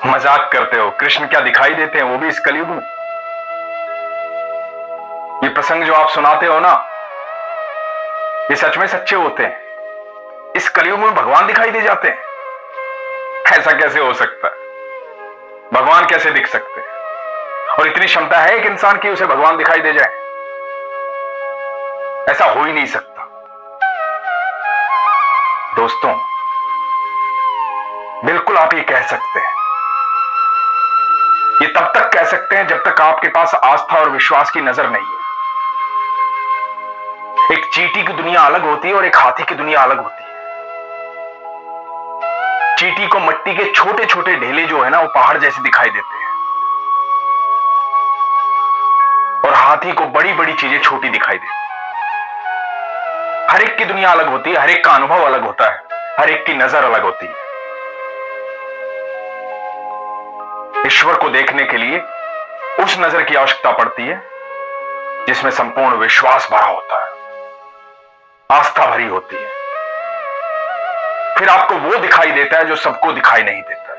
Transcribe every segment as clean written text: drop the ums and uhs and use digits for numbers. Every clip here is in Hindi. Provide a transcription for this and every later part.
मजाक करते हो? कृष्ण क्या दिखाई देते हैं, वो भी इस कलयुग में? ये प्रसंग जो आप सुनाते हो ना, ये सच में सच्चे होते हैं? इस कलयुग में भगवान दिखाई दे जाते हैं? ऐसा कैसे हो सकता है? भगवान कैसे दिख सकते हैं? और इतनी क्षमता है एक इंसान की उसे भगवान दिखाई दे जाए? ऐसा हो ही नहीं सकता। दोस्तों, बिल्कुल आप ये कह सकते हैं। ये तब तक कह सकते हैं जब तक आपके पास आस्था और विश्वास की नजर नहीं है। एक चींटी की दुनिया अलग होती है और एक हाथी की दुनिया अलग होती है। चींटी को मिट्टी के छोटे छोटे ढेले जो है ना, वो पहाड़ जैसे दिखाई देते हैं, और हाथी को बड़ी बड़ी चीजें छोटी दिखाई देती हैं। हर एक की दुनिया अलग होती है, हर एक का अनुभव अलग होता है, हर एक की नजर अलग होती है। ईश्वर को देखने के लिए उस नजर की आवश्यकता पड़ती है जिसमें संपूर्ण विश्वास भरा होता है, आस्था भरी होती है। फिर आपको वो दिखाई देता है जो सबको दिखाई नहीं देता है।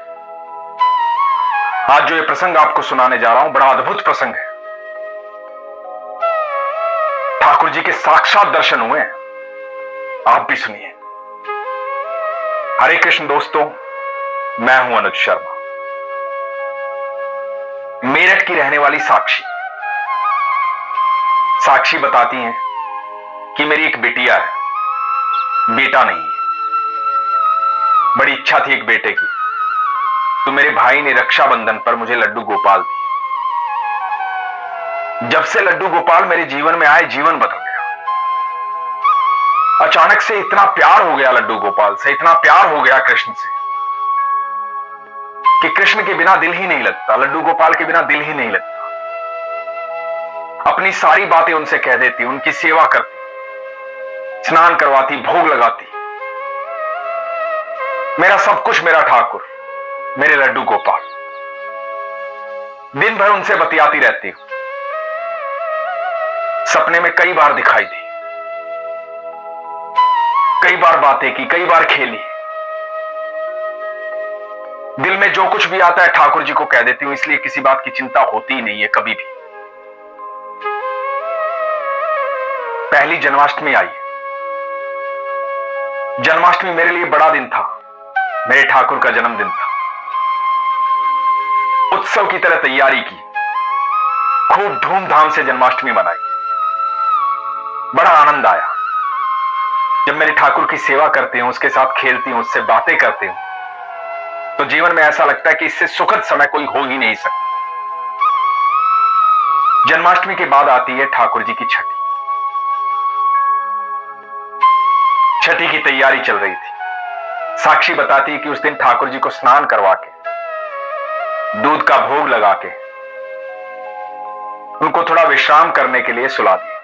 आज जो ये प्रसंग आपको सुनाने जा रहा हूं, बड़ा अद्भुत प्रसंग है। ठाकुर जी के साक्षात दर्शन हुए हैं, आप भी सुनिए। हरे कृष्ण दोस्तों, मैं हूं अनुज शर्मा, मेरठ की रहने वाली साक्षी। साक्षी बताती हैं कि मेरी एक बिटिया है, बेटा नहीं है। बड़ी इच्छा थी एक बेटे की, तो मेरे भाई ने रक्षाबंधन पर मुझे लड्डू गोपाल दिए। जब से लड्डू गोपाल मेरे जीवन में आए, जीवन बदल गया। अचानक से इतना प्यार हो गया लड्डू गोपाल से, इतना प्यार हो गया कृष्ण से कि कृष्ण के बिना दिल ही नहीं लगता, लड्डू गोपाल के बिना दिल ही नहीं लगता। अपनी सारी बातें उनसे कह देती, उनकी सेवा करती, स्नान करवाती, भोग लगाती। मेरा सब कुछ मेरा ठाकुर, मेरे लड्डू गोपाल। दिन भर उनसे बतियाती रहती हूं। सपने में कई बार दिखाई दी, कई बार बातें की, कई बार खेली। दिल में जो कुछ भी आता है ठाकुर जी को कह देती हूं, इसलिए किसी बात की चिंता होती ही नहीं है कभी भी। पहली जन्माष्टमी आई। जन्माष्टमी मेरे लिए बड़ा दिन था, मेरे ठाकुर का जन्मदिन था। उत्सव की तरह तैयारी की, खूब धूमधाम से जन्माष्टमी मनाई। बड़ा आनंद आया जब मेरे ठाकुर की सेवा करती हूं, उसके साथ खेलती हूं, उससे बातें करती हूं, तो जीवन में ऐसा लगता है कि इससे सुखद समय कोई हो ही नहीं सकता। जन्माष्टमी के बाद आती है ठाकुर जी की छठी। छठी की तैयारी चल रही थी। साक्षी बताती है कि उस दिन ठाकुर जी को स्नान करवा के, दूध का भोग लगा के, उनको थोड़ा विश्राम करने के लिए सुला दिया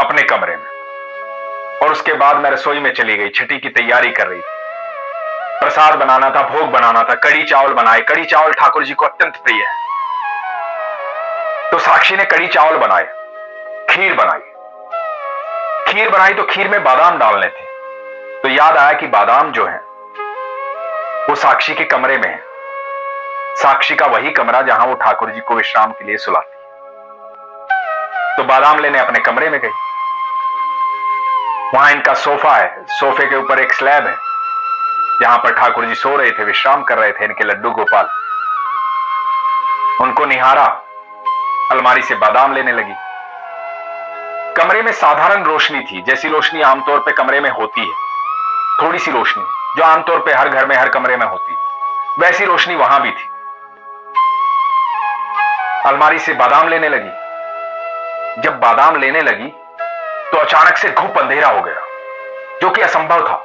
अपने कमरे में। और उसके बाद मैं रसोई में चली गई, छठी की तैयारी कर रही थी। प्रसाद बनाना था, भोग बनाना था, कड़ी चावल बनाए। कड़ी चावल ठाकुर जी को अत्यंत प्रिय है, तो साक्षी ने कड़ी चावल बनाए, खीर बनाई। खीर बनाई तो खीर में बादाम डालने थे, तो याद आया कि बादाम जो है वो साक्षी के कमरे में है। साक्षी का वही कमरा जहां वो ठाकुर जी को विश्राम के लिए सुलाती है। तो बादाम लेने अपने कमरे में गई। वहां इनका सोफा है, सोफे के ऊपर एक स्लैब है जहां पर ठाकुर जी सो रहे थे, विश्राम कर रहे थे इनके लड्डू गोपाल। उनको निहारा, अलमारी से बादाम लेने लगी। कमरे में साधारण रोशनी थी, जैसी रोशनी आमतौर पे कमरे में होती है, थोड़ी सी रोशनी जो आमतौर पे हर घर में, हर कमरे में होती है, वैसी रोशनी वहां भी थी। अलमारी से बादाम लेने लगी। जब बादाम लेने लगी तो अचानक से घुप अंधेरा हो गया, जो कि असंभव था।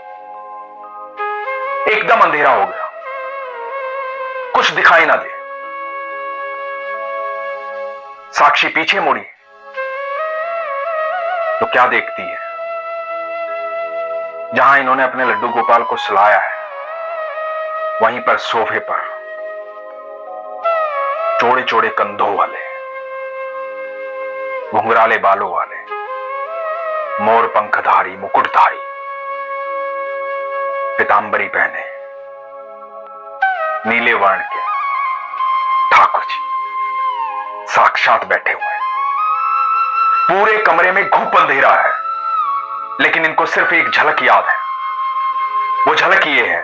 एकदम अंधेरा हो गया, कुछ दिखाई ना दे। साक्षी पीछे मुड़ी तो क्या देखती है, जहां इन्होंने अपने लड्डू गोपाल को सुलाया है, वहीं पर सोफे पर चौड़े चौड़े कंधों वाले, घुंघराले बालों वाले, मोर पंखधारी, मुकुटधारी, पीतांबरी पहने, नीले वर्ण के ठाकुर जी साक्षात बैठे हुए हैं। पूरे कमरे में घुप अंधेरा है, लेकिन इनको सिर्फ एक झलक याद है। वो झलक ये है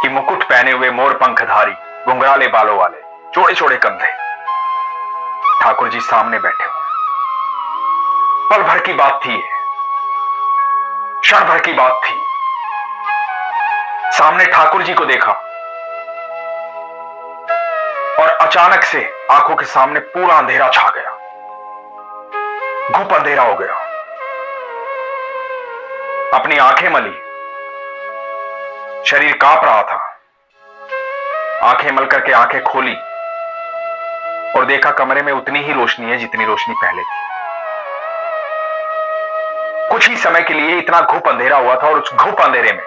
कि मुकुट पहने हुए मोर पंखधारी घुंघराले बालों वाले चौड़े चौड़े कंधे ठाकुर जी सामने बैठे हुए। पल भर की बात थी, क्षण भर की बात थी। सामने ठाकुर जी को देखा और अचानक से आंखों के सामने पूरा अंधेरा छा गया, घुप अंधेरा हो गया। अपनी आंखें मली, शरीर कांप रहा था। आंखें मल करके आंखें खोली और देखा कमरे में उतनी ही रोशनी है जितनी रोशनी पहले थी। कुछ ही समय के लिए इतना घुप अंधेरा हुआ था और उस घुप अंधेरे में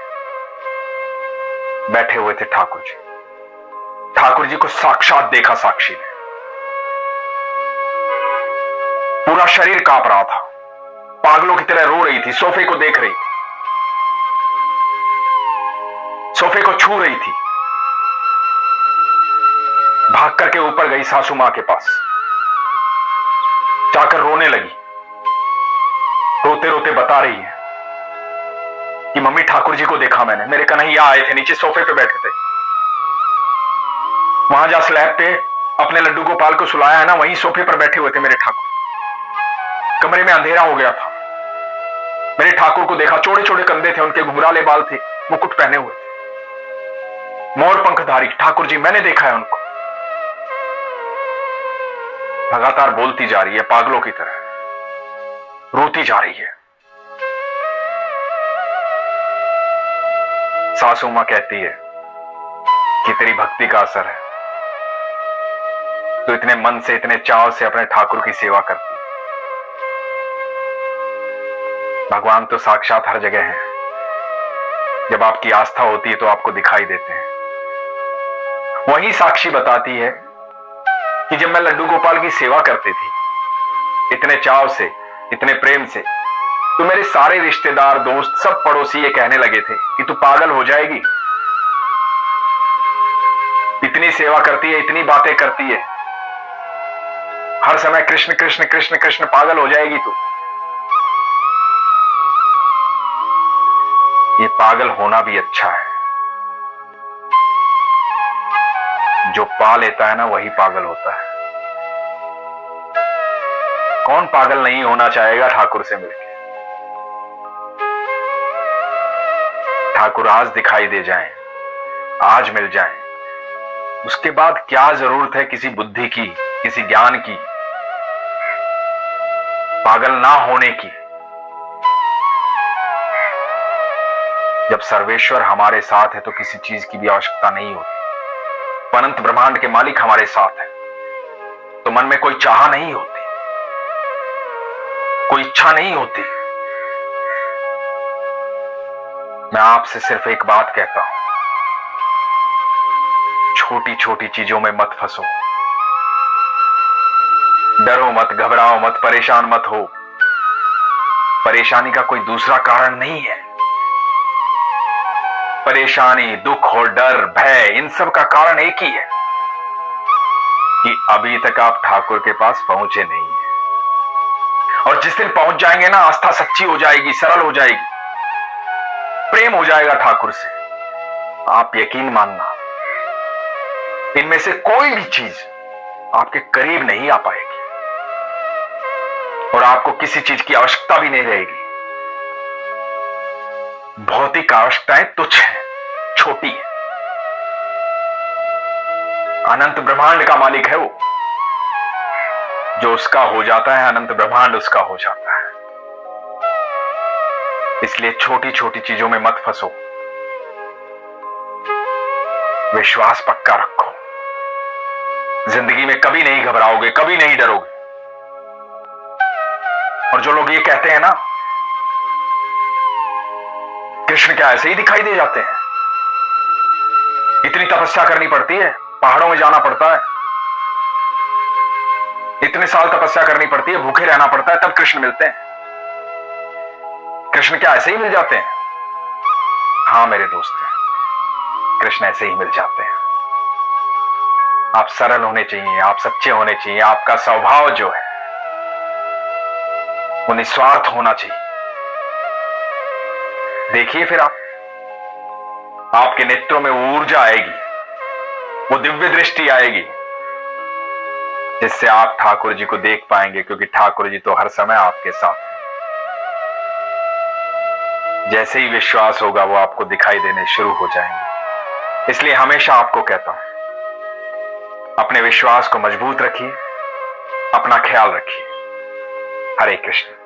बैठे हुए थे ठाकुर जी। ठाकुर जी को साक्षात देखा साक्षी ने। पूरा शरीर कांप रहा था, पागलों की तरह रो रही थी, सोफे को देख रही थी, सोफे को छू रही थी। भाग करके ऊपर गई सासू मां के पास, जाकर रोने लगी। रोते रोते बता रही है कि मम्मी ठाकुर जी को देखा मैंने, मेरे कन्हैया आए थे, नीचे सोफे पे बैठे थे। वहां जा स्लैब पे अपने लड्डू गोपाल को सुलाया है ना, वहीं सोफे पर बैठे हुए थे मेरे ठाकुर। कमरे में अंधेरा हो गया था, मेरे ठाकुर को देखा, चौड़े चौड़े कंधे थे उनके, घुंघराले बाल थे, मुकुट पहने हुए थे, मोर पंखधारी ठाकुर जी, मैंने देखा है उनको। लगातार बोलती जा रही है पागलों की तरह, रोती जा रही है। सासू मां कहती है कि तेरी भक्ति का असर है, तो इतने मन से इतने चाव से अपने ठाकुर की सेवा करती है। भगवान तो साक्षात हर जगह है, जब आपकी आस्था होती है तो आपको दिखाई देते हैं। वही साक्षी बताती है कि जब मैं लड्डू गोपाल की सेवा करती थी इतने चाव से, इतने प्रेम से, तो मेरे सारे रिश्तेदार, दोस्त, सब पड़ोसी ये कहने लगे थे कि तू पागल हो जाएगी, इतनी सेवा करती है, इतनी बातें करती है, हर समय कृष्ण कृष्ण कृष्ण कृष्ण, पागल हो जाएगी तू। ये पागल होना भी अच्छा है। जो पा लेता है ना वही पागल होता है। कौन पागल नहीं होना चाहेगा ठाकुर से मिलकर। ठाकुर आज दिखाई दे जाएं, आज मिल जाएं, उसके बाद क्या जरूरत है किसी बुद्धि की, किसी ज्ञान की, पागल ना होने की। जब सर्वेश्वर हमारे साथ है तो किसी चीज की भी आवश्यकता नहीं होती। अनंत ब्रह्मांड के मालिक हमारे साथ है तो मन में कोई चाह नहीं होती, कोई इच्छा नहीं होती। मैं आपसे सिर्फ एक बात कहता हूं, छोटी छोटी चीजों में मत फंसो, डरो मत, घबराओ मत, परेशान मत हो। परेशानी का कोई दूसरा कारण नहीं है। परेशानी, दुख और डर, भय, इन सब का कारण एक ही है कि अभी तक आप ठाकुर के पास पहुंचे नहीं हैं। और जिस दिन पहुंच जाएंगे ना, आस्था सच्ची हो जाएगी, सरल हो जाएगी, प्रेम हो जाएगा ठाकुर से। आप यकीन मानना, इनमें से कोई भी चीज आपके करीब नहीं आ पाएगी और आपको किसी चीज की आवश्यकता भी नहीं रहेगी। भौतिक आवश्यकताएं तुच्छ हैं, छोटी है। अनंत ब्रह्मांड का मालिक है वो, जो उसका हो जाता है अनंत ब्रह्मांड उसका हो जाता है। इसलिए छोटी छोटी चीजों में मत फंसो, विश्वास पक्का रखो। जिंदगी में कभी नहीं घबराओगे, कभी नहीं डरोगे। और जो लोग ये कहते हैं ना कृष्ण क्या ऐसे ही दिखाई दे जाते हैं, इतनी तपस्या करनी पड़ती है, पहाड़ों में जाना पड़ता है, इतने साल तपस्या करनी पड़ती है, भूखे रहना पड़ता है, तब कृष्ण मिलते हैं। कृष्ण क्या ऐसे ही मिल जाते हैं? हां मेरे दोस्त, कृष्ण ऐसे ही मिल जाते हैं। आप सरल होने चाहिए, आप सच्चे होने चाहिए, आपका स्वभाव जो है वो निस्वार्थ होना चाहिए। देखिए फिर आपके नेत्रों में वो ऊर्जा आएगी, वो दिव्य दृष्टि आएगी, जिससे आप ठाकुर जी को देख पाएंगे, क्योंकि ठाकुर जी तो हर समय आपके साथ हैं। जैसे ही विश्वास होगा वो आपको दिखाई देने शुरू हो जाएंगे। इसलिए हमेशा आपको कहता हूं, अपने विश्वास को मजबूत रखिए, अपना ख्याल रखिए। हरे कृष्ण।